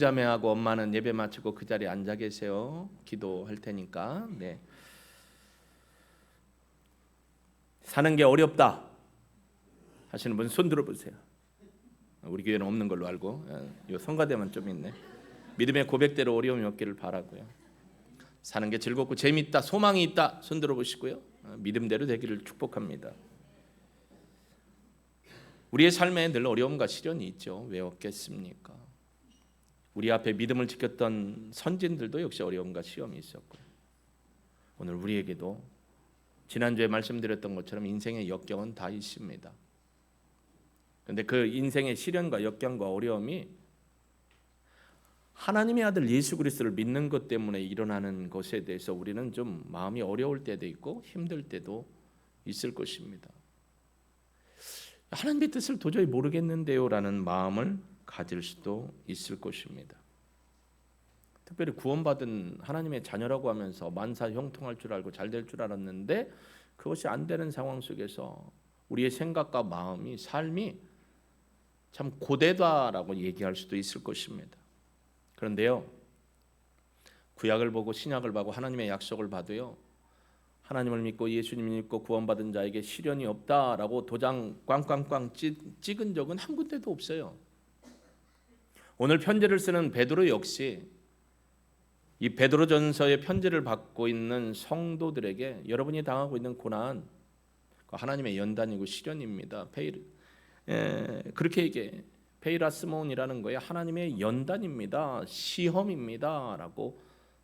자매하고 엄마는 예배 마치고 그 자리에 앉아 계세요. 기도할 테니까. 네. 사는 게 어렵다 하시는 분 손 들어보세요. 우리 교회는 없는 걸로 알고, 이 성가대만 좀 있네. 믿음의 고백대로 어려움이 없기를 바라고요. 사는 게 즐겁고 재미있다, 소망이 있다, 손 들어보시고요. 믿음대로 되기를 축복합니다. 우리의 삶에 늘 어려움과 시련이 있죠. 왜 없겠습니까? 우리 앞에 믿음을 지켰던 선진들도 역시 어려움과 시험이 있었고요. 오늘 우리에게도 지난주에 말씀드렸던 것처럼 인생의 역경은 다 있습니다. 그런데 그 인생의 시련과 역경과 어려움이 하나님의 아들 예수 그리스도를 믿는 것 때문에 일어나는 것에 대해서 우리는 좀 마음이 어려울 때도 있고 힘들 때도 있을 것입니다. 하나님의 뜻을 도저히 모르겠는데요 라는 마음을 가질 수도 있을 것입니다. 특별히 구원받은 하나님의 자녀라고 하면서 만사 형통할 줄 알고 잘 될 줄 알았는데 그것이 안 되는 상황 속에서 우리의 생각과 마음이, 삶이 참 고되다라고 얘기할 수도 있을 것입니다. 그런데요, 구약을 보고 신약을 보고 하나님의 약속을 봐도요, 하나님을 믿고 예수님을 믿고 구원받은 자에게 시련이 없다라고 도장 꽝꽝꽝 찍은 적은 한 군데도 없어요. 오늘 편지를 쓰는 베드로 역시 이 베드로전서의 편지를 받고 있는 성도들에게 여러분이 당하고 있는 고난, 하나님의 연단이고 시련입니다. 그렇게 얘기해. 페이라스몬이라는 거에 하나님의 연단입니다. 시험입니다라고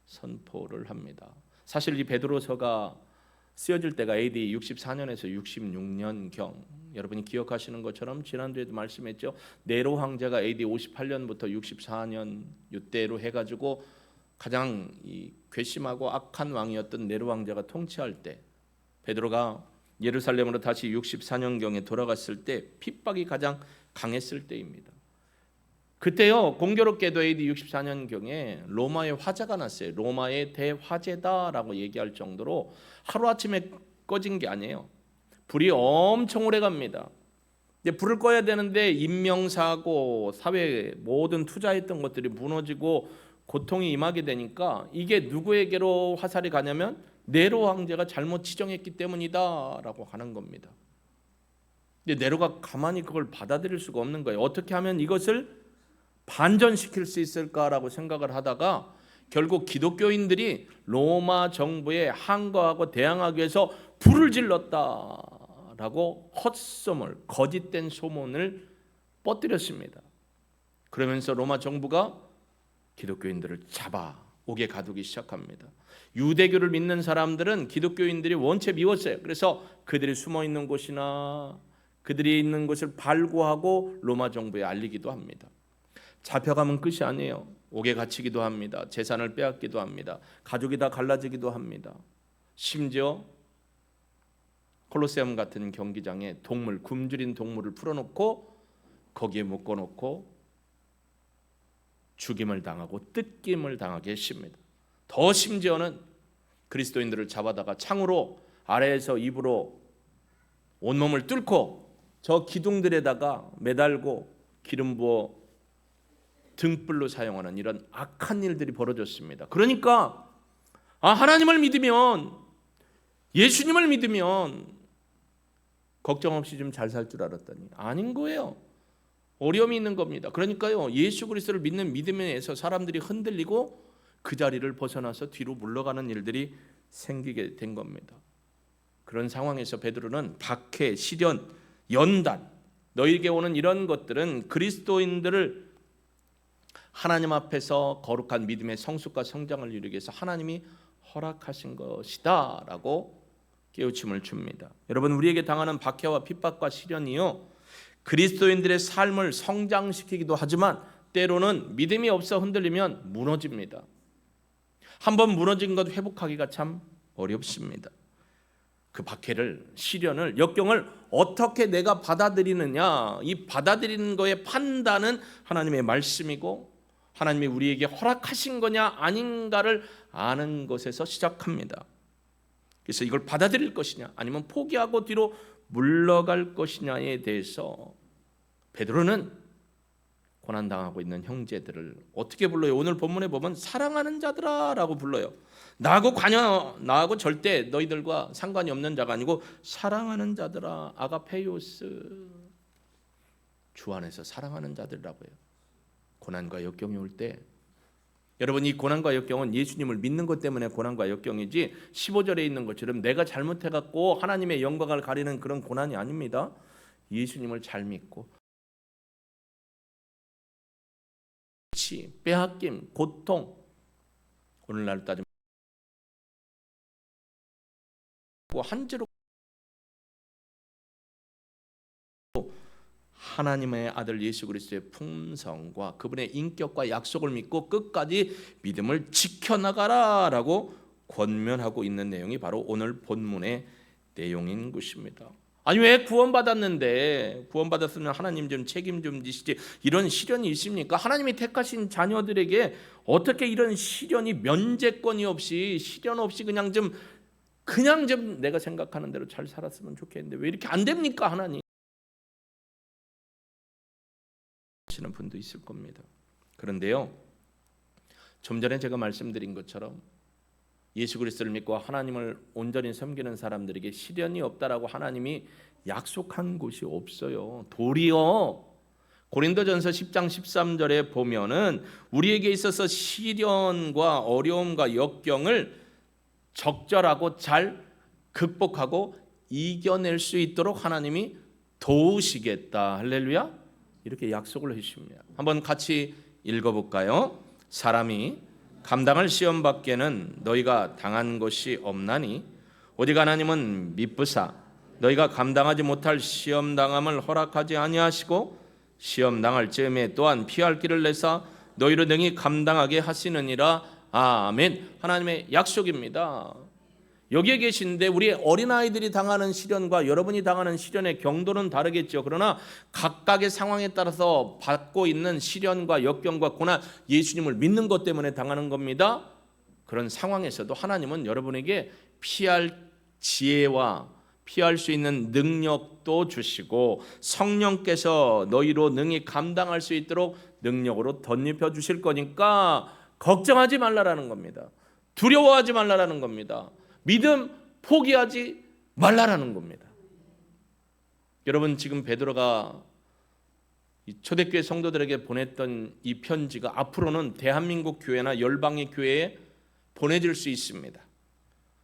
선포를 합니다. 사실 이 베드로서가 쓰여질 때가 AD 64년에서 66년경, 여러분이 기억하시는 것처럼 지난주에도 말씀했죠. 네로 황제가 AD 58년부터 64년 이때로 해가지고 가장 괘씸하고 악한 왕이었던 네로 황제가 통치할 때 베드로가 예루살렘으로 다시 64년경에 돌아갔을 때 핍박이 가장 강했을 때입니다. 그때요, 공교롭게도 AD 64년경에 로마의 화재가 났어요. 로마의 대화재다라고 얘기할 정도로 하루아침에 꺼진 게 아니에요. 불이 엄청 오래 갑니다. 근데 불을 꺼야 되는데 인명사고, 사회 모든 투자했던 것들이 무너지고 고통이 임하게 되니까 이게 누구에게로 화살이 가냐면 네로 황제가 잘못 지정했기 때문이다라고 하는 겁니다. 근데 네로가 가만히 그걸 받아들일 수가 없는 거예요. 어떻게 하면 이것을 반전시킬 수 있을까라고 생각을 하다가 결국 기독교인들이 로마 정부에 항거하고 대항하기 위해서 불을 질렀다라고 헛소문, 거짓된 소문을 뻗뜨렸습니다. 그러면서 로마 정부가 기독교인들을 잡아 옥에 가두기 시작합니다. 유대교를 믿는 사람들은 기독교인들이 원체 미웠어요. 그래서 그들이 숨어 있는 곳이나 그들이 있는 곳을 발굴하고 로마 정부에 알리기도 합니다. 잡혀가면 끝이 아니에요. 옥에 갇히기도 합니다. 재산을 빼앗기도 합니다. 가족이 다 갈라지기도 합니다. 심지어 콜로세움 같은 경기장에 동물, 굶주린 동물을 풀어놓고 거기에 묶어놓고 죽임을 당하고 뜯김을 당하게 했습니다. 더 심지어는 그리스도인들을 잡아다가 창으로 아래에서 입으로 온몸을 뚫고 저 기둥들에다가 매달고 기름 부어 등불로 사용하는 이런 악한 일들이 벌어졌습니다. 그러니까 하나님을 믿으면, 예수님을 믿으면 걱정 없이 좀 잘 살 줄 알았더니 아닌 거예요. 어려움이 있는 겁니다. 그러니까요, 예수 그리스도를 믿는 믿음에서 사람들이 흔들리고 그 자리를 벗어나서 뒤로 물러가는 일들이 생기게 된 겁니다. 그런 상황에서 베드로는 박해, 시련, 연단, 너희에게 오는 이런 것들은 그리스도인들을 하나님 앞에서 거룩한 믿음의 성숙과 성장을 이루기 위해서 하나님이 허락하신 것이다 라고 깨우침을 줍니다. 여러분, 우리에게 당하는 박해와 핍박과 시련이요, 그리스도인들의 삶을 성장시키기도 하지만 때로는 믿음이 없어 흔들리면 무너집니다. 한번 무너진 것 회복하기가 참 어렵습니다. 그 박해를, 시련을, 역경을 어떻게 내가 받아들이느냐, 이 받아들이는 거의 판단은 하나님의 말씀이고 하나님이 우리에게 허락하신 거냐 아닌가를 아는 것에서 시작합니다. 그래서 이걸 받아들일 것이냐 아니면 포기하고 뒤로 물러갈 것이냐에 대해서 베드로는 고난당하고 있는 형제들을 어떻게 불러요? 오늘 본문에 보면 사랑하는 자들아라고 불러요. 나하고 절대 너희들과 상관이 없는 자가 아니고 사랑하는 자들아, 아가페이오스, 주 안에서 사랑하는 자들이라고 해요. 고난과 역경이 올 때, 여러분, 이 고난과 역경은 예수님을 믿는 것 때문에 고난과 역경이지 15절에 있는 것처럼 내가 잘못해갖고 하나님의 영광을 가리는 그런 고난이 아닙니다. 예수님을 잘 믿고 빼앗김, 고통, 오늘날 따지면 한지로 하나님의 아들 예수 그리스도의 품성과 그분의 인격과 약속을 믿고 끝까지 믿음을 지켜나가라라고 권면하고 있는 내용이 바로 오늘 본문의 내용인 것입니다. 아니, 왜 구원받았으면 하나님 좀 책임 좀 지시지, 이런 시련이 있습니까? 하나님이 택하신 자녀들에게 어떻게 이런 시련이 면제권이 없이, 시련 없이 그냥 좀 내가 생각하는 대로 잘 살았으면 좋겠는데 왜 이렇게 안 됩니까? 하나님 하시는 분도 있을 겁니다. 그런데요, 좀 전에 제가 말씀드린 것처럼 예수 그리스도를 믿고 하나님을 온전히 섬기는 사람들에게 시련이 없다라고 하나님이 약속한 곳이 없어요. 도리어 고린도전서 10장 13절에 보면은 우리에게 있어서 시련과 어려움과 역경을 적절하고 잘 극복하고 이겨낼 수 있도록 하나님이 도우시겠다. 할렐루야. 이렇게 약속을 해주십니다. 한번 같이 읽어볼까요? 사람이 감당할 시험 밖에는 너희가 당한 것이 없나니 오직 하나님은 미쁘사 너희가 감당하지 못할 시험 당함을 허락하지 아니하시고 시험 당할 즈음에 또한 피할 길을 내사 너희로 능히 감당하게 하시느니라. 아멘. 하나님의 약속입니다. 여기에 계신데 우리 어린아이들이 당하는 시련과 여러분이 당하는 시련의 경도는 다르겠죠. 그러나 각각의 상황에 따라서 받고 있는 시련과 역경과 고난, 예수님을 믿는 것 때문에 당하는 겁니다. 그런 상황에서도 하나님은 여러분에게 피할 지혜와 피할 수 있는 능력도 주시고 성령께서 너희로 능히 감당할 수 있도록 능력으로 덧입혀 주실 거니까 걱정하지 말라라는 겁니다. 두려워하지 말라라는 겁니다. 믿음 포기하지 말라라는 겁니다. 여러분, 지금 베드로가 초대교회 성도들에게 보냈던 이 편지가 앞으로는 대한민국 교회나 열방의 교회에 보내질 수 있습니다.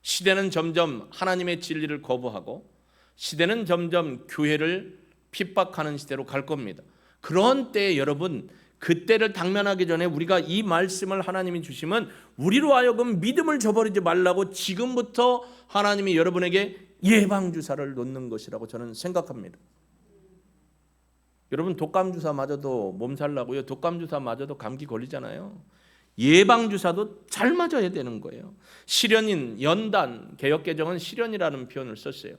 시대는 점점 하나님의 진리를 거부하고 시대는 점점 교회를 핍박하는 시대로 갈 겁니다. 그런 때에 여러분, 그때를 당면하기 전에 우리가 이 말씀을 하나님이 주시면 우리로 하여금 믿음을 저버리지 말라고 지금부터 하나님이 여러분에게 예방주사를 놓는 것이라고 저는 생각합니다. 여러분, 독감주사 맞아도 몸살 나고요. 독감주사 맞아도 감기 걸리잖아요. 예방주사도 잘 맞아야 되는 거예요. 시련인 연단, 개역개정은 시련이라는 표현을 썼어요.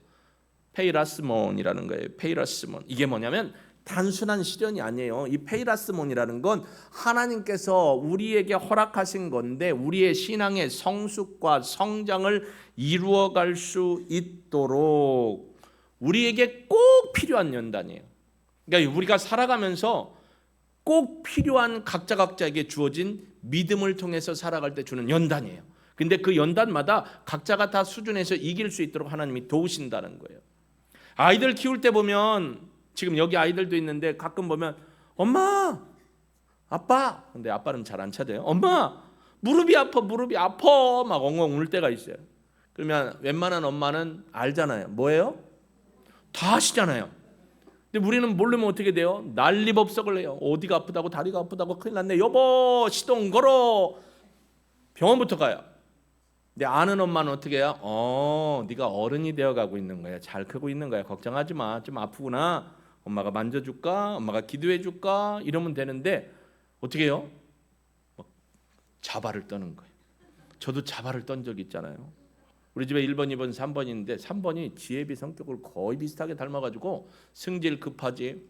페이라스몬이라는 거예요. 페이라스몬. 이게 뭐냐면 단순한 시련이 아니에요. 이 페이라스몬이라는 건 하나님께서 우리에게 허락하신 건데 우리의 신앙의 성숙과 성장을 이루어갈 수 있도록 우리에게 꼭 필요한 연단이에요. 그러니까 우리가 살아가면서 꼭 필요한 각자에게 주어진 믿음을 통해서 살아갈 때 주는 연단이에요. 근데 그 연단마다 각자가 다 수준에서 이길 수 있도록 하나님이 도우신다는 거예요. 아이들 키울 때 보면 지금 여기 아이들도 있는데 가끔 보면 엄마, 아빠, 근데 아빠는 잘 안 찾아요. 엄마, 무릎이 아파 막 엉엉 울 때가 있어요. 그러면 웬만한 엄마는 알잖아요. 뭐예요? 다 아시잖아요. 근데 우리는 모르면 어떻게 돼요? 난리법석을 해요. 어디가 아프다고, 다리가 아프다고, 큰일 났네. 여보, 시동 걸어. 병원부터 가요. 근데 아는 엄마는 어떻게 해요? 네가 어른이 되어가고 있는 거야. 잘 크고 있는 거야. 걱정하지 마. 좀 아프구나. 엄마가 만져줄까? 엄마가 기도해줄까? 이러면 되는데 어떻게 해요? 자발을 떠는 거예요. 저도 자발을 떤 적이 있잖아요. 우리 집에 1번, 2번, 3번인데 3번이 지혜비 성격을 거의 비슷하게 닮아가지고 승질 급하지.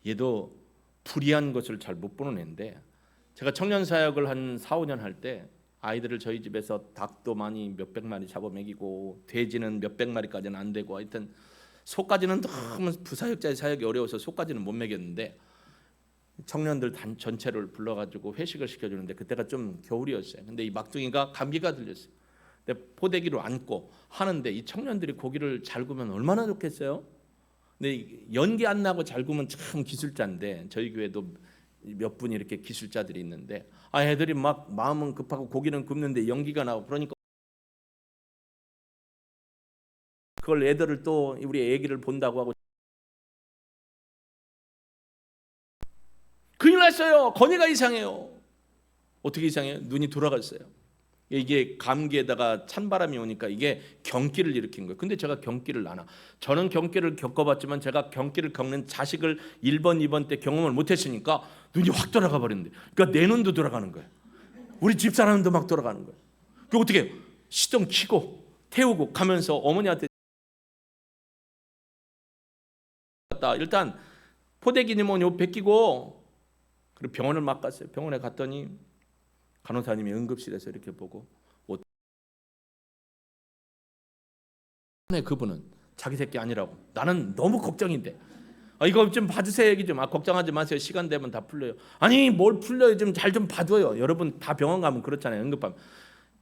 얘도 불의한 것을 잘 못 보는 애인데 제가 청년 사역을 한 4, 5년 할 때 아이들을 저희 집에서 닭도 많이 몇백 마리 잡아 먹이고 돼지는 몇백 마리까지는 안 되고 하여튼 소까지는 너무 부사역자의 사역이 어려워서 소까지는 못 먹였는데 청년들 전체를 불러가지고 회식을 시켜주는데 그때가 좀 겨울이었어요. 근데 이 막둥이가 감기가 들렸어요. 근데 포대기로 앉고 하는데 이 청년들이 고기를 잘 구우면 얼마나 좋겠어요. 근데 연기 안 나고 잘 구우면 참 기술자인데 저희 교회도 몇 분이 이렇게 기술자들이 있는데 애들이 막 마음은 급하고 고기는 굽는데 연기가 나고 그러니까 그걸 애들을 또 우리 애기를 본다고 하고 큰일 났어요. 건이가 이상해요. 어떻게 이상해요? 눈이 돌아갔어요. 이게 감기에다가 찬바람이 오니까 이게 경기를 일으킨 거예요. 근데 제가 경기를 안 하. 저는 경기를 겪어봤지만 제가 경기를 겪는 자식을 1번, 2번 때 경험을 못했으니까 눈이 확 돌아가 버렸는데, 그러니까 내 눈도 돌아가는 거예요. 우리 집사람도 막 돌아가는 거예요. 그 어떻게 시동 켜고 태우고 가면서 어머니한테 일단 포대기님은 요 베끼고 그리고 병원을 막 갔어요. 병원에 갔더니 간호사님이 응급실에서 이렇게 보고 그분은 자기 새끼 아니라고. 나는 너무 걱정인데 이거 좀 봐주세요. 얘기 좀. 걱정하지 마세요. 시간 되면 다 풀려요. 아니 뭘 풀려요. 좀 잘 좀 봐줘요. 여러분 다 병원 가면 그렇잖아요. 응급하면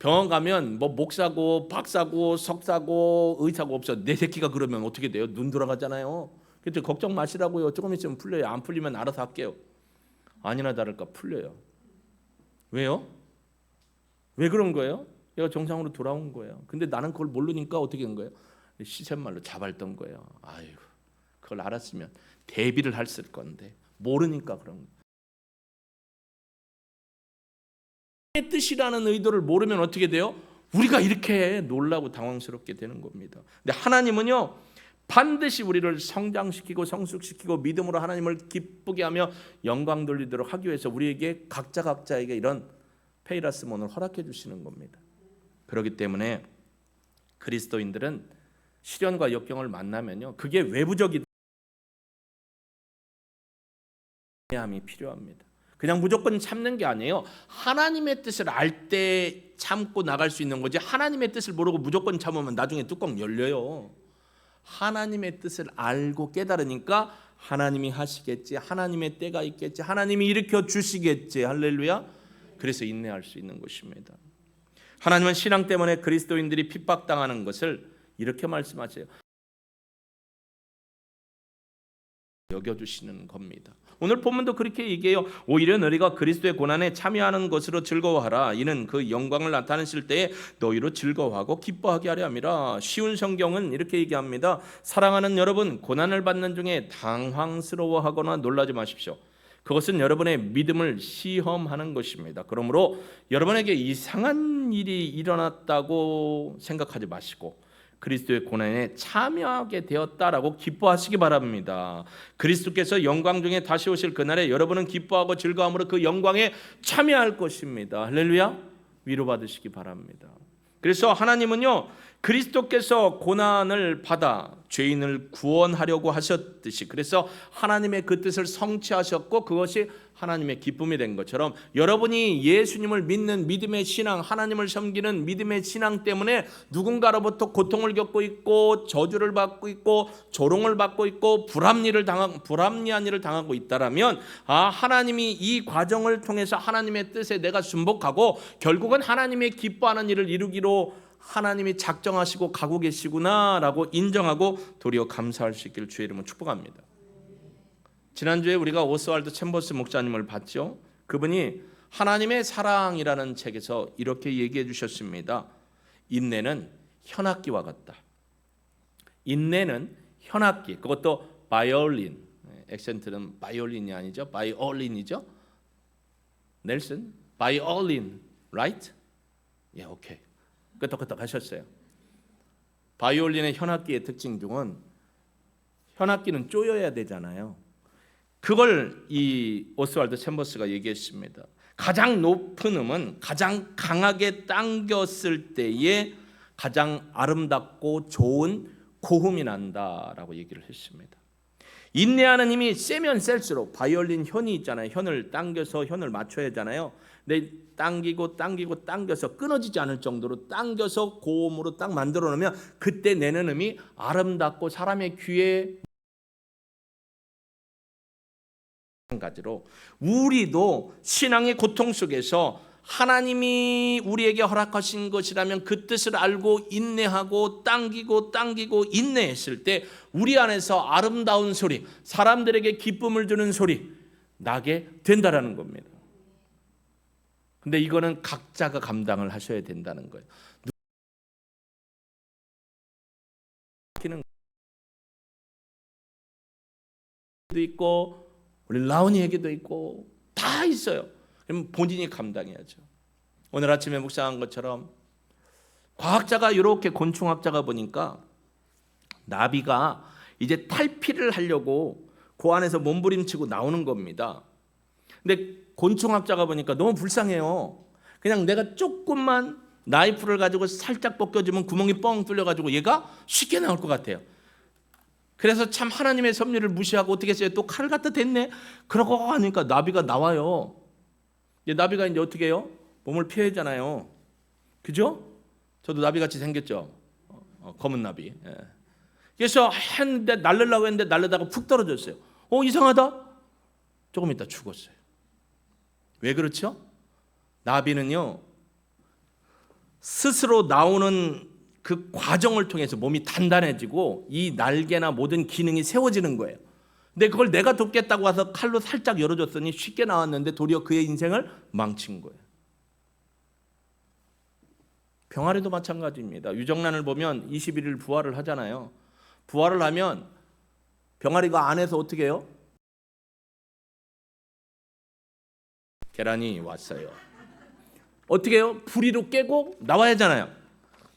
병원 가면 뭐 목사고 박사고 석사고 의사고 없어. 내 새끼가 그러면 어떻게 돼요? 눈 돌아가잖아요. 그래서 걱정 마시라고요. 조금 있으면 풀려요. 안 풀리면 알아서 할게요. 아니나 다를까 풀려요. 왜요? 왜 그런 거예요? 얘가 정상으로 돌아온 거예요. 근데 나는 그걸 모르니까 어떻게 한 거예요? 시샘말로 잡았던 거예요. 아이고, 그걸 알았으면 대비를 했을 건데 모르니까 그런 거예요. 하나님의 뜻이라는 의도를 모르면 어떻게 돼요? 우리가 이렇게 놀라고 당황스럽게 되는 겁니다. 근데 하나님은요, 반드시 우리를 성장시키고 성숙시키고 믿음으로 하나님을 기쁘게 하며 영광 돌리도록 하기 위해서 우리에게 각자에게 이런 페이라스몬을 허락해 주시는 겁니다. 그렇기 때문에 그리스도인들은 시련과 역경을 만나면요, 그게 외부적인 함이 필요합니다. 그냥 무조건 참는 게 아니에요. 하나님의 뜻을 알 때 참고 나갈 수 있는 거지. 하나님의 뜻을 모르고 무조건 참으면 나중에 뚜껑 열려요. 하나님의 뜻을 알고 깨달으니까 하나님이 하시겠지, 하나님의 때가 있겠지, 하나님이 일으켜 주시겠지. 할렐루야. 그래서 인내할 수 있는 것입니다. 하나님은 신앙 때문에 그리스도인들이 핍박당하는 것을 이렇게 말씀하세요. 여겨주시는 겁니다. 오늘 본문도 그렇게 얘기해요. 오히려 너희가 그리스도의 고난에 참여하는 것으로 즐거워하라. 이는 그 영광을 나타내실 때에 너희로 즐거워하고 기뻐하게 하려 함이라. 쉬운 성경은 이렇게 얘기합니다. 사랑하는 여러분, 고난을 받는 중에 당황스러워하거나 놀라지 마십시오. 그것은 여러분의 믿음을 시험하는 것입니다. 그러므로 여러분에게 이상한 일이 일어났다고 생각하지 마시고 그리스도의 고난에 참여하게 되었다라고 기뻐하시기 바랍니다. 그리스도께서 영광 중에 다시 오실 그날에 여러분은 기뻐하고 즐거움으로 그 영광에 참여할 것입니다. 할렐루야. 위로받으시기 바랍니다. 그래서 하나님은요, 그리스도께서 고난을 받아 죄인을 구원하려고 하셨듯이, 그래서 하나님의 그 뜻을 성취하셨고 그것이 하나님의 기쁨이 된 것처럼 여러분이 예수님을 믿는 믿음의 신앙, 하나님을 섬기는 믿음의 신앙 때문에 누군가로부터 고통을 겪고 있고 저주를 받고 있고 조롱을 받고 있고 불합리한 일을 당하고 있다라면 하나님이 이 과정을 통해서 하나님의 뜻에 내가 순복하고 결국은 하나님의 기뻐하는 일을 이루기로 하나님이 작정하시고 가고 계시구나라고 인정하고 도리어 감사할 수 있기를 주의 이름으로 축복합니다. 지난주에 우리가 오스왈드 챔버스 목사님을 봤죠. 그분이 하나님의 사랑이라는 책에서 이렇게 얘기해 주셨습니다. 인내는 현악기와 같다. 인내는 현악기, 그것도 바이올린, 액센트는 바이올린이 아니죠. 바이올린이죠. 넬슨, 바이올린, right? 예, 오케이. 끄떡끄떡 하셨어요. 바이올린의 현악기의 특징 중은 현악기는 쪼여야 되잖아요. 그걸 이 오스왈드 챔버스가 얘기했습니다. 가장 높은 음은 가장 강하게 당겼을 때에 가장 아름답고 좋은 고음이 난다라고 얘기를 했습니다. 인내하는 힘이 세면 셀수록 바이올린 현이 있잖아요. 현을 당겨서 현을 맞춰야 하잖아요. 근데 당겨서 끊어지지 않을 정도로 당겨서 고음으로 딱 만들어 놓으면 그때 내는 음이 아름답고 사람의 귀에 마찬가지로 우리도 신앙의 고통 속에서 하나님이 우리에게 허락하신 것이라면 그 뜻을 알고 인내하고 당기고 인내했을 때 우리 안에서 아름다운 소리, 사람들에게 기쁨을 주는 소리 나게 된다라는 겁니다. 근데 이거는 각자가 감당을 하셔야 된다는 거예요. 도 있고 우리 라온이에게도 있고 다 있어요. 그럼 본인이 감당해야죠. 오늘 아침에 묵상한 것처럼 과학자가 이렇게 곤충학자가 보니까 나비가 이제 탈피를 하려고 그 안에서 몸부림치고 나오는 겁니다. 근데 곤충학자가 보니까 너무 불쌍해요. 그냥 내가 조금만 나이프를 가지고 살짝 벗겨주면 구멍이 뻥 뚫려가지고 얘가 쉽게 나올 것 같아요. 그래서 참 하나님의 섭리를 무시하고 어떻게 했어요? 또 칼을 갖다 댔네. 그러고 하니까 나비가 나와요. 나비가 이제 어떻게 해요? 몸을 피해야 하잖아요. 그죠? 저도 나비같이 생겼죠. 검은 나비. 예. 그래서 했는데 날르려고 했는데 날르다가 푹 떨어졌어요. 이상하다. 조금 있다 죽었어요. 왜 그렇죠? 나비는요 스스로 나오는 그 과정을 통해서 몸이 단단해지고 이 날개나 모든 기능이 세워지는 거예요. 근데 그걸 내가 돕겠다고 와서 칼로 살짝 열어줬더니 쉽게 나왔는데 도리어 그의 인생을 망친 거예요. 병아리도 마찬가지입니다. 유정란을 보면 21일 부화를 하잖아요. 부화를 하면 병아리가 안에서 어떻게 해요? 계란이 왔어요. 어떻게 해요? 부리로 깨고 나와야 하잖아요.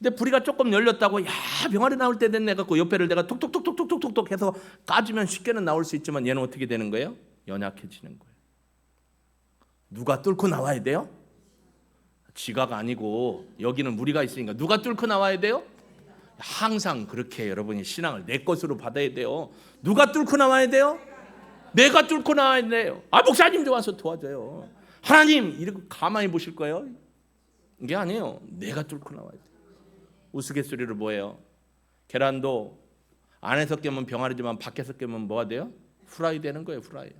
근데 부리가 조금 열렸다고 야 병아리 나올 때 됐네 갖고 옆에를 내가 톡톡톡톡톡톡톡 해서 까주면 쉽게는 나올 수 있지만 얘는 어떻게 되는 거예요? 연약해지는 거예요. 누가 뚫고 나와야 돼요? 지가가 아니고 여기는 무리가 있으니까 누가 뚫고 나와야 돼요? 항상 그렇게 여러분이 신앙을 내 것으로 받아야 돼요. 누가 뚫고 나와야 돼요? 내가 뚫고 나와야 돼요. 목사님 좋아서 도와줘요. 하나님 이렇게 가만히 보실 거예요? 이게 아니에요. 내가 뚫고 나와야 돼요. 우스갯소리를 뭐예요? 계란도 안에서 깨면 병아리지만 밖에서 깨면 뭐가 돼요? 후라이 되는 거예요. 후라이.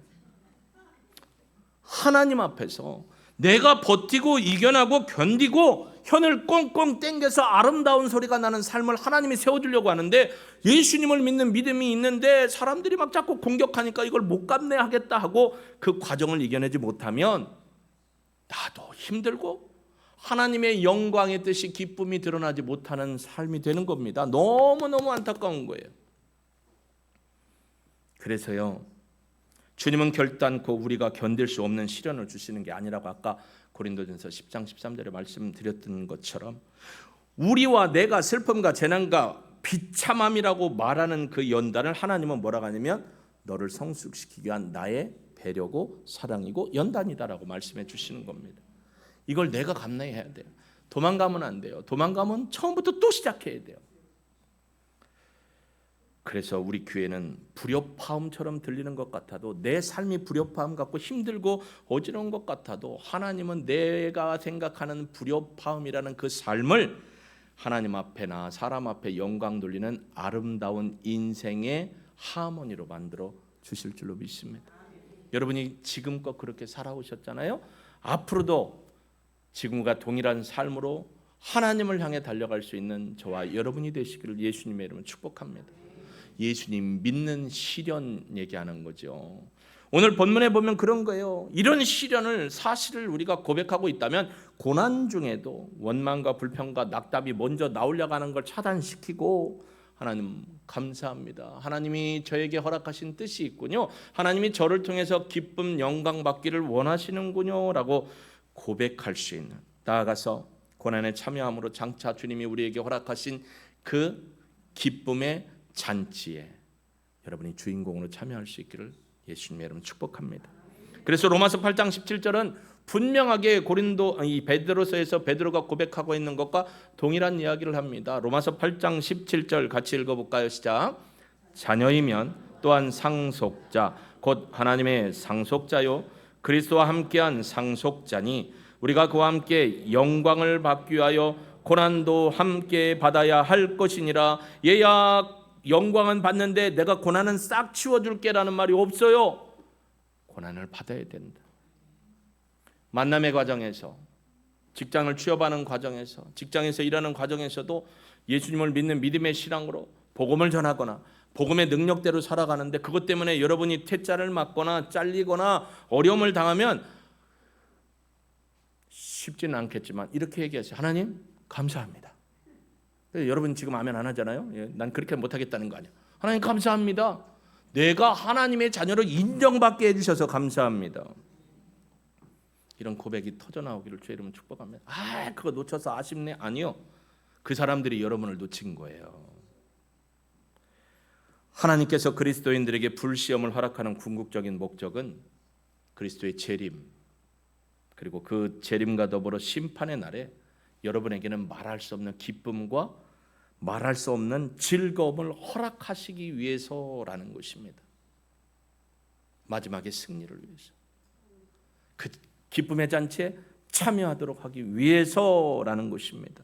하나님 앞에서 내가 버티고 이겨나고 견디고 혀를 꽁꽁 땡겨서 아름다운 소리가 나는 삶을 하나님이 세워주려고 하는데 예수님을 믿는 믿음이 있는데 사람들이 막 자꾸 공격하니까 이걸 못 감내하겠다 하고 그 과정을 이겨내지 못하면 나도 힘들고 하나님의 영광의 뜻이 기쁨이 드러나지 못하는 삶이 되는 겁니다. 너무너무 안타까운 거예요. 그래서요 주님은 결단코 우리가 견딜 수 없는 시련을 주시는 게 아니라고 아까 고린도전서 10장 13절에 말씀드렸던 것처럼 우리와 내가 슬픔과 재난과 비참함이라고 말하는 그 연단을 하나님은 뭐라고 하냐면 너를 성숙시키기 위한 나의 배려고 사랑이고 연단이다라고 말씀해 주시는 겁니다. 이걸 내가 감내해야 돼요. 도망가면 안 돼요. 도망가면 처음부터 또 시작해야 돼요. 그래서 우리 교회는 불협화음처럼 들리는 것 같아도 내 삶이 불협화음 같고 힘들고 어지러운 것 같아도 하나님은 내가 생각하는 불협화음이라는 그 삶을 하나님 앞에나 사람 앞에 영광 돌리는 아름다운 인생의 하모니로 만들어 주실 줄로 믿습니다. 여러분이 지금껏 그렇게 살아오셨잖아요. 앞으로도 지금과 동일한 삶으로 하나님을 향해 달려갈 수 있는 저와 여러분이 되시기를 예수님의 이름으로 축복합니다. 예수님 믿는 시련 얘기하는 거죠. 오늘 본문에 보면 그런 거예요. 이런 시련을 사실을 우리가 고백하고 있다면 고난 중에도 원망과 불평과 낙담이 먼저 나오려고 하는 걸 차단시키고 하나님 감사합니다. 하나님이 저에게 허락하신 뜻이 있군요. 하나님이 저를 통해서 기쁨 영광 받기를 원하시는군요 라고 고백할 수 있는, 나아가서 고난에 참여함으로 장차 주님이 우리에게 허락하신 그 기쁨의 잔치에 여러분이 주인공으로 참여할 수 있기를 예수님의 이름으로 축복합니다. 그래서 로마서 8장 17절은 분명하게 이 베드로서에서 베드로가 고백하고 있는 것과 동일한 이야기를 합니다. 로마서 8장 17절 같이 읽어볼까요? 시작. 자녀이면 또한 상속자 곧 하나님의 상속자요 그리스도와 함께한 상속자니 우리가 그와 함께 영광을 받기 위하여 고난도 함께 받아야 할 것이니라. 얘야 영광은 받는데 내가 고난은 싹 치워줄게라는 말이 없어요. 고난을 받아야 된다. 만남의 과정에서, 직장을 취업하는 과정에서, 직장에서 일하는 과정에서도 예수님을 믿는 믿음의 신앙으로 복음을 전하거나 복음의 능력대로 살아가는데 그것 때문에 여러분이 퇴짜를 맞거나 잘리거나 어려움을 당하면 쉽지는 않겠지만 이렇게 얘기하세요. 하나님 감사합니다. 여러분 지금 아멘 안 하잖아요. 난 그렇게 못하겠다는 거 아니야. 하나님 감사합니다. 내가 하나님의 자녀로 인정받게 해주셔서 감사합니다. 이런 고백이 터져나오기를 주의 이름으로 축복합니다. 그거 놓쳐서 아쉽네. 아니요. 그 사람들이 여러분을 놓친 거예요. 하나님께서 그리스도인들에게 불시험을 허락하는 궁극적인 목적은 그리스도의 재림, 그리고 그 재림과 더불어 심판의 날에 여러분에게는 말할 수 없는 기쁨과 말할 수 없는 즐거움을 허락하시기 위해서라는 것입니다. 마지막에 승리를 위해서, 그 기쁨의 잔치에 참여하도록 하기 위해서라는 것입니다.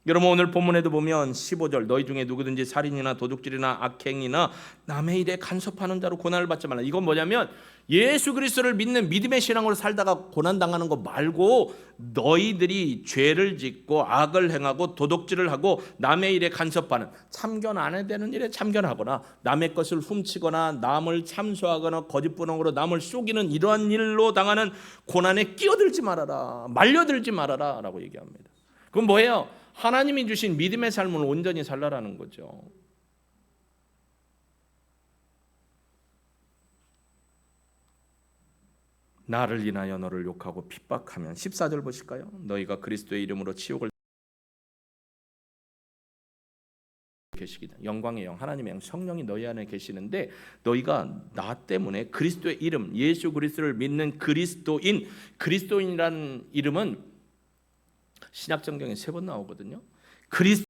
여러분 오늘 본문에도 보면 15절 너희 중에 누구든지 살인이나 도둑질이나 악행이나 남의 일에 간섭하는 자로 고난을 받지 말라. 이건 뭐냐면 예수 그리스도를 믿는 믿음의 신앙으로 살다가 고난당하는 거 말고 너희들이 죄를 짓고 악을 행하고 도둑질을 하고 남의 일에 간섭하는, 참견 안 해야 되는 일에 참견하거나 남의 것을 훔치거나 남을 참소하거나 거짓부렁으로 남을 속이는 이러한 일로 당하는 고난에 끼어들지 말아라, 말려들지 말아라 라고 얘기합니다. 그건 뭐예요? 하나님이 주신 믿음의 삶을 온전히 살라라는 거죠. 나를 인하여 너를 욕하고 핍박하면 14절 보실까요? 너희가 그리스도의 이름으로 치욕을 계시기다. 영광의 영, 하나님의 영, 성령이 너희 안에 계시는데 너희가 나 때문에 그리스도의 이름, 예수 그리스도를 믿는 그리스도인이라는 이름은 신약 성경에 3번 나오거든요. 그리스도를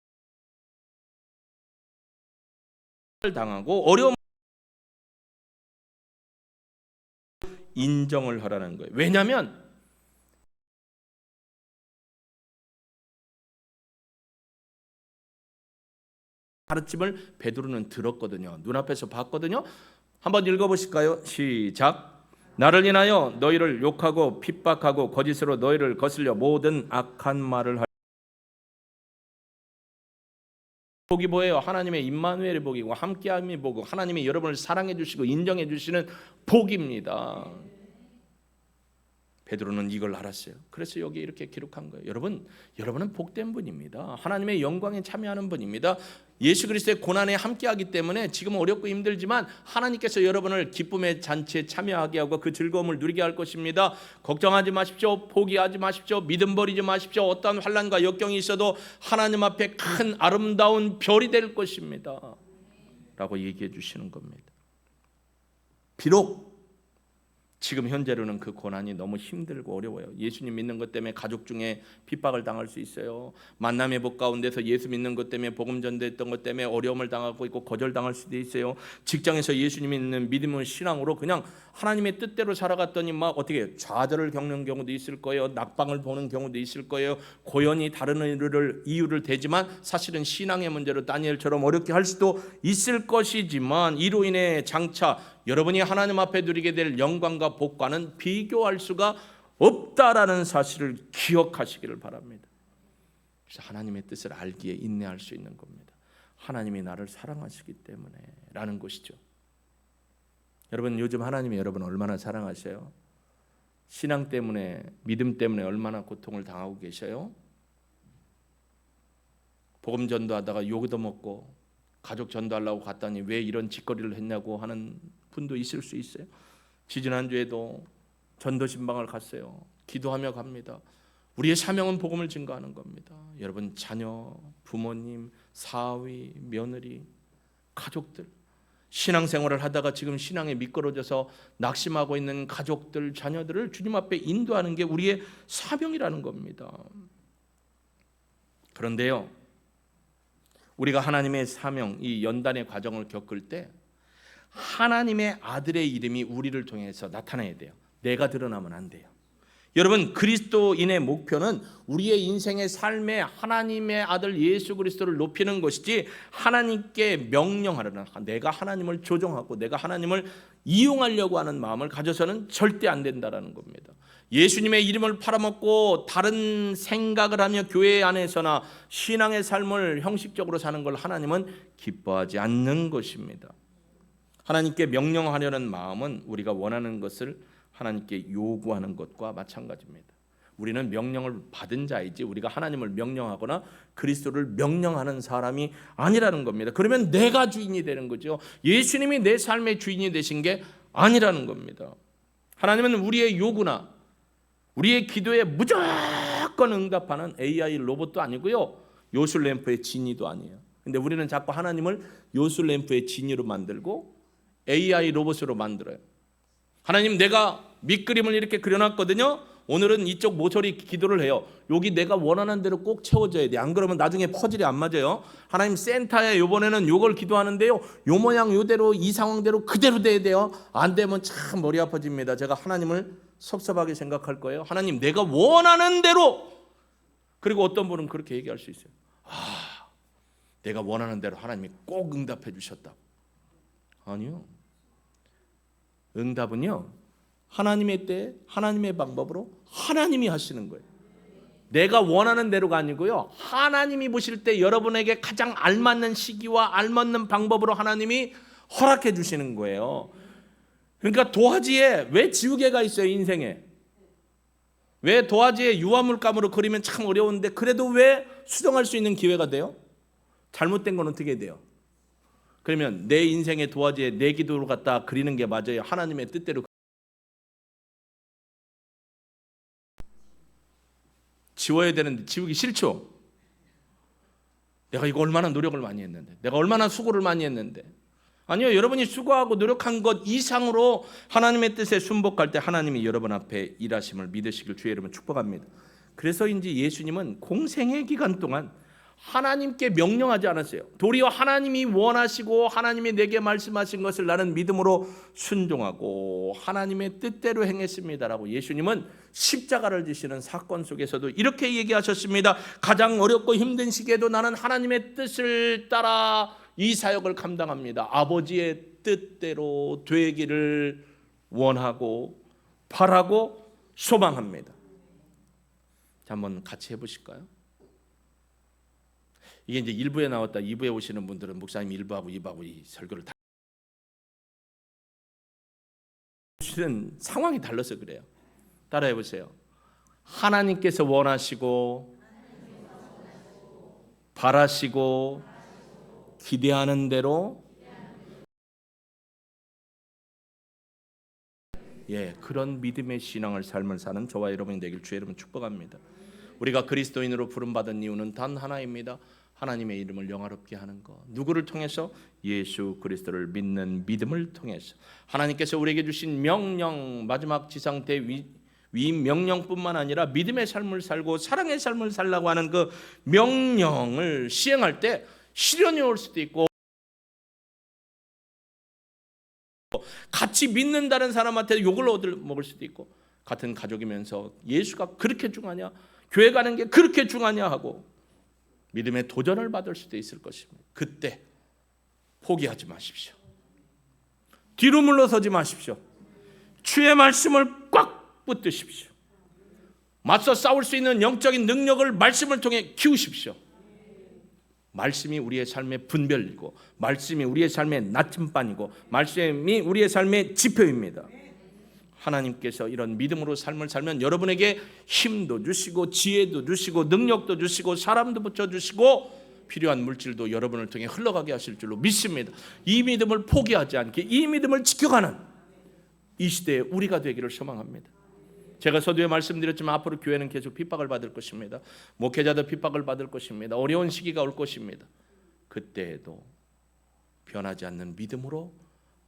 당하고 어려움 인정을 하라는 거예요. 왜냐하면 가르침을 베드로는 들었거든요. 눈앞에서 봤거든요. 한번 읽어보실까요? 시작. 나를 인하여 너희를 욕하고 핍박하고 거짓으로 너희를 거슬려 모든 악한 말을 복이 뭐예요? 하나님의 임마누엘의 복이고 함께함의 복이고 하나님이 여러분을 사랑해 주시고 인정해 주시는 복입니다. 베드로는 이걸 알았어요. 그래서 여기 이렇게 기록한 거예요. 여러분은 복된 분입니다. 하나님의 영광에 참여하는 분입니다. 예수 그리스도의 고난에 함께하기 때문에 지금 어렵고 힘들지만 하나님께서 여러분을 기쁨의 잔치에 참여하게 하고 그 즐거움을 누리게 할 것입니다. 걱정하지 마십시오. 포기하지 마십시오. 믿음 버리지 마십시오. 어떠한 환난과 역경이 있어도 하나님 앞에 큰 아름다운 별이 될 것입니다. 라고 얘기해 주시는 겁니다. 비록 지금 현재로는 그 고난이 너무 힘들고 어려워요. 예수님 믿는 것 때문에 가족 중에 핍박을 당할 수 있어요. 만남의 복 가운데서 예수 믿는 것 때문에 복음 전도했던 것 때문에 어려움을 당하고 있고 거절당할 수도 있어요. 직장에서 예수님 믿는 믿음의 신앙으로 그냥 하나님의 뜻대로 살아갔더니 막 어떻게 좌절을 겪는 경우도 있을 거예요. 낙방을 보는 경우도 있을 거예요. 고연히 다른 이유를 대지만 사실은 신앙의 문제로 다니엘처럼 어렵게 할 수도 있을 것이지만 이로 인해 장차 여러분이 하나님 앞에 누리게 될 영광과 복과는 비교할 수가 없다라는 사실을 기억하시기를 바랍니다. 그래서 하나님의 뜻을 알기에 인내할 수 있는 겁니다. 하나님이 나를 사랑하시기 때문에 라는 것이죠. 여러분 요즘 하나님이 여러분 얼마나 사랑하셔요? 신앙 때문에 믿음 때문에 얼마나 고통을 당하고 계셔요? 복음 전도하다가 욕도 먹고 가족 전도하려고 갔더니 왜 이런 짓거리를 했냐고 하는 분도 있을 수 있어요. 지지난주에도 전도신방을 갔어요. 기도하며 갑니다. 우리의 사명은 복음을 증거하는 겁니다. 여러분 자녀, 부모님, 사위, 며느리, 가족들 신앙생활을 하다가 지금 신앙에 미끄러져서 낙심하고 있는 가족들, 자녀들을 주님 앞에 인도하는 게 우리의 사명이라는 겁니다. 그런데요, 우리가 하나님의 사명, 이 연단의 과정을 겪을 때 하나님의 아들의 이름이 우리를 통해서 나타나야 돼요. 내가 드러나면 안 돼요. 여러분, 그리스도인의 목표는 우리의 인생의 삶에 하나님의 아들 예수 그리스도를 높이는 것이지 하나님께 명령하려는, 내가 하나님을 조종하고 내가 하나님을 이용하려고 하는 마음을 가져서는 절대 안 된다라는 겁니다. 예수님의 이름을 팔아먹고 다른 생각을 하며 교회 안에서나 신앙의 삶을 형식적으로 사는 걸 하나님은 기뻐하지 않는 것입니다. 하나님께 명령하려는 마음은 우리가 원하는 것을 하나님께 요구하는 것과 마찬가지입니다. 우리는 명령을 받은 자이지 우리가 하나님을 명령하거나 그리스도를 명령하는 사람이 아니라는 겁니다. 그러면 내가 주인이 되는 거죠. 예수님이 내 삶의 주인이 되신 게 아니라는 겁니다. 하나님은 우리의 요구나 우리의 기도에 무조건 응답하는 AI 로봇도 아니고요, 요술램프의 지니도 아니에요. 근데 우리는 자꾸 하나님을 요술램프의 지니로 만들고 AI 로봇으로 만들어요. 하나님, 내가 밑그림을 이렇게 그려놨거든요. 오늘은 이쪽 모서리 기도를 해요. 여기 내가 원하는 대로 꼭 채워져야 돼. 안 그러면 나중에 퍼즐이 안 맞아요. 하나님, 센터에 이번에는 요걸 기도하는데요, 요 모양 요대로 이 상황대로 그대로 돼야 돼요. 안 되면 참 머리 아파집니다. 제가 하나님을 섭섭하게 생각할 거예요. 하나님, 내가 원하는 대로. 그리고 어떤 분은 그렇게 얘기할 수 있어요. 내가 원하는 대로 하나님이 꼭 응답해 주셨다. 아니요. 응답은요, 하나님의 때 하나님의 방법으로 하나님이 하시는 거예요. 내가 원하는 대로가 아니고요, 하나님이 보실 때 여러분에게 가장 알맞는 시기와 알맞는 방법으로 하나님이 허락해 주시는 거예요. 그러니까 도화지에 왜 지우개가 있어요? 인생에 왜 도화지에 유화물감으로 그리면 참 어려운데 그래도 왜 수정할 수 있는 기회가 돼요? 잘못된 건 어떻게 돼요? 그러면 내 인생의 도화지에 내 기도를 갖다 그리는 게 맞아요? 하나님의 뜻대로 지워야 되는데 지우기 싫죠? 내가 이거 얼마나 노력을 많이 했는데, 내가 얼마나 수고를 많이 했는데. 아니요, 여러분이 수고하고 노력한 것 이상으로 하나님의 뜻에 순복할 때 하나님이 여러분 앞에 일하심을 믿으시길 주의 이름으로 축복합니다. 그래서인지 예수님은 공생의 기간 동안 하나님께 명령하지 않았어요. 도리어 하나님이 원하시고 하나님이 내게 말씀하신 것을 나는 믿음으로 순종하고 하나님의 뜻대로 행했습니다라고 예수님은 십자가를 지시는 사건 속에서도 이렇게 얘기하셨습니다. 가장 어렵고 힘든 시기에도 나는 하나님의 뜻을 따라 이 사역을 감당합니다. 아버지의 뜻대로 되기를 원하고 바라고 소망합니다. 자, 한번 같이 해보실까요? 이게 이제 1부에 나왔다 2부에 오시는 분들은 목사님 1부하고 2부하고 이 설교를 다 실은 상황이 달라서 그래요. 따라해 보세요. 하나님께서 원하시고 바라시고 기대하는 대로 그런 믿음의 신앙을 삶을 사는 저와 여러분이 되길 주의 이름으로 축복합니다. 우리가 그리스도인으로 부름받은 이유는 단 하나입니다. 하나님의 이름을 영화롭게 하는 것. 누구를 통해서? 예수 그리스도를 믿는 믿음을 통해서. 하나님께서 우리에게 주신 명령, 마지막 지상 때 위임 명령뿐만 아니라 믿음의 삶을 살고 사랑의 삶을 살라고 하는 그 명령을 시행할 때 시련이 올 수도 있고 같이 믿는 다른 사람한테 욕을 얻을 수도 있고, 같은 가족이면서 예수가 그렇게 중하냐, 교회 가는 게 그렇게 중하냐 하고 믿음의 도전을 받을 수도 있을 것입니다. 그때 포기하지 마십시오. 뒤로 물러서지 마십시오. 주의 말씀을 꽉 붙드십시오. 맞서 싸울 수 있는 영적인 능력을 말씀을 통해 키우십시오. 말씀이 우리의 삶의 분별이고, 말씀이 우리의 삶의 나침반이고, 말씀이 우리의 삶의 지표입니다. 하나님께서 이런 믿음으로 삶을 살면 여러분에게 힘도 주시고 지혜도 주시고 능력도 주시고 사람도 붙여주시고 필요한 물질도 여러분을 통해 흘러가게 하실 줄로 믿습니다. 이 믿음을 포기하지 않게, 이 믿음을 지켜가는 이 시대에 우리가 되기를 소망합니다. 제가 서두에 말씀드렸지만 앞으로 교회는 계속 핍박을 받을 것입니다. 목회자도 핍박을 받을 것입니다. 어려운 시기가 올 것입니다. 그때에도 변하지 않는 믿음으로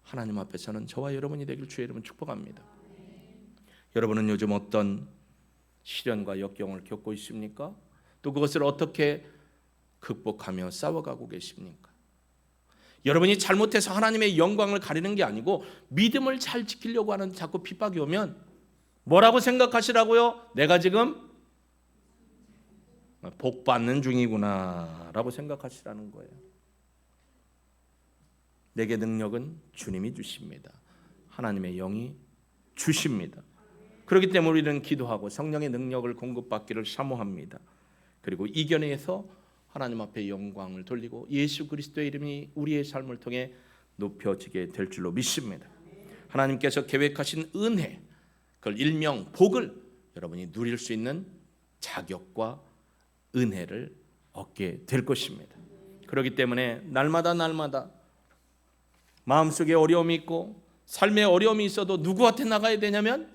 하나님 앞에서는 저와 여러분이 되길 주의 이름으로 축복합니다. 여러분은 요즘 어떤 시련과 역경을 겪고 있습니까? 또 그것을 어떻게 극복하며 싸워가고 계십니까? 여러분이 잘못해서 하나님의 영광을 가리는 게 아니고 믿음을 잘 지키려고 하는 자꾸 핍박이 오면 뭐라고 생각하시라고요? 내가 지금 복 받는 중이구나 라고 생각하시라는 거예요. 내게 능력은 주님이 주십니다. 하나님의 영이 주십니다. 그렇기 때문에 우리는 기도하고 성령의 능력을 공급받기를 사모합니다. 그리고 이겨내서 하나님 앞에 영광을 돌리고 예수 그리스도의 이름이 우리의 삶을 통해 높여지게 될 줄로 믿습니다. 하나님께서 계획하신 은혜, 그걸 일명 복을 여러분이 누릴 수 있는 자격과 은혜를 얻게 될 것입니다. 그렇기 때문에 날마다 마음속에 어려움이 있고 삶에 어려움이 있어도 누구한테 나가야 되냐면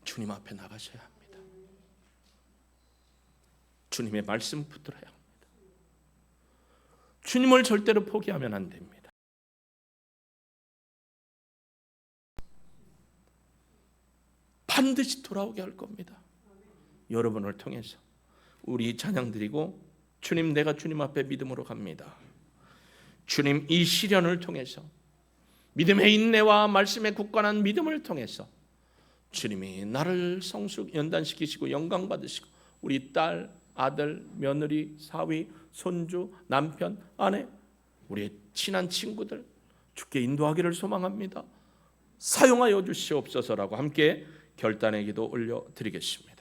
주님 앞에 나가셔야 합니다. 주님의 말씀 붙들어야 합니다. 주님을 절대로 포기하면 안 됩니다. 반드시 돌아오게 할 겁니다. 여러분을 통해서 우리 찬양 드리고 주님, 내가 주님 앞에 믿음으로 갑니다. 주님, 이 시련을 통해서 믿음의 인내와 말씀에 굳건한 믿음을 통해서 주님이 나를 성숙 연단시키시고 영광 받으시고 우리 딸, 아들, 며느리, 사위, 손주, 남편, 아내, 우리의 친한 친구들 주께 인도하기를 소망합니다. 사용하여 주시옵소서라고 함께 결단의 기도 올려드리겠습니다.